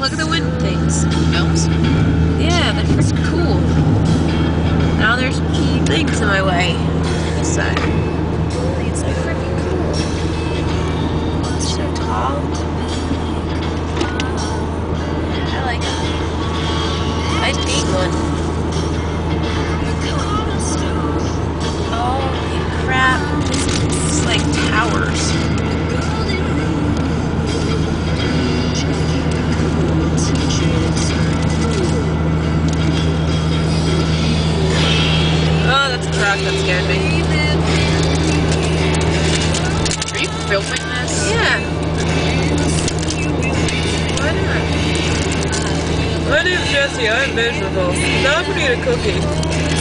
look at the wooden things. Gnomes? Yeah, they're freaking cool. Now there's things in my way. This side. It's so freaking cool. It's so tall. I like it. I'd need one. Holy crap. It's like towers. Oh, that's a truck that scared me. Are you filming this? Yeah. Why not? My name's Jesse. I'm miserable. Now I'm gonna eat a cookie.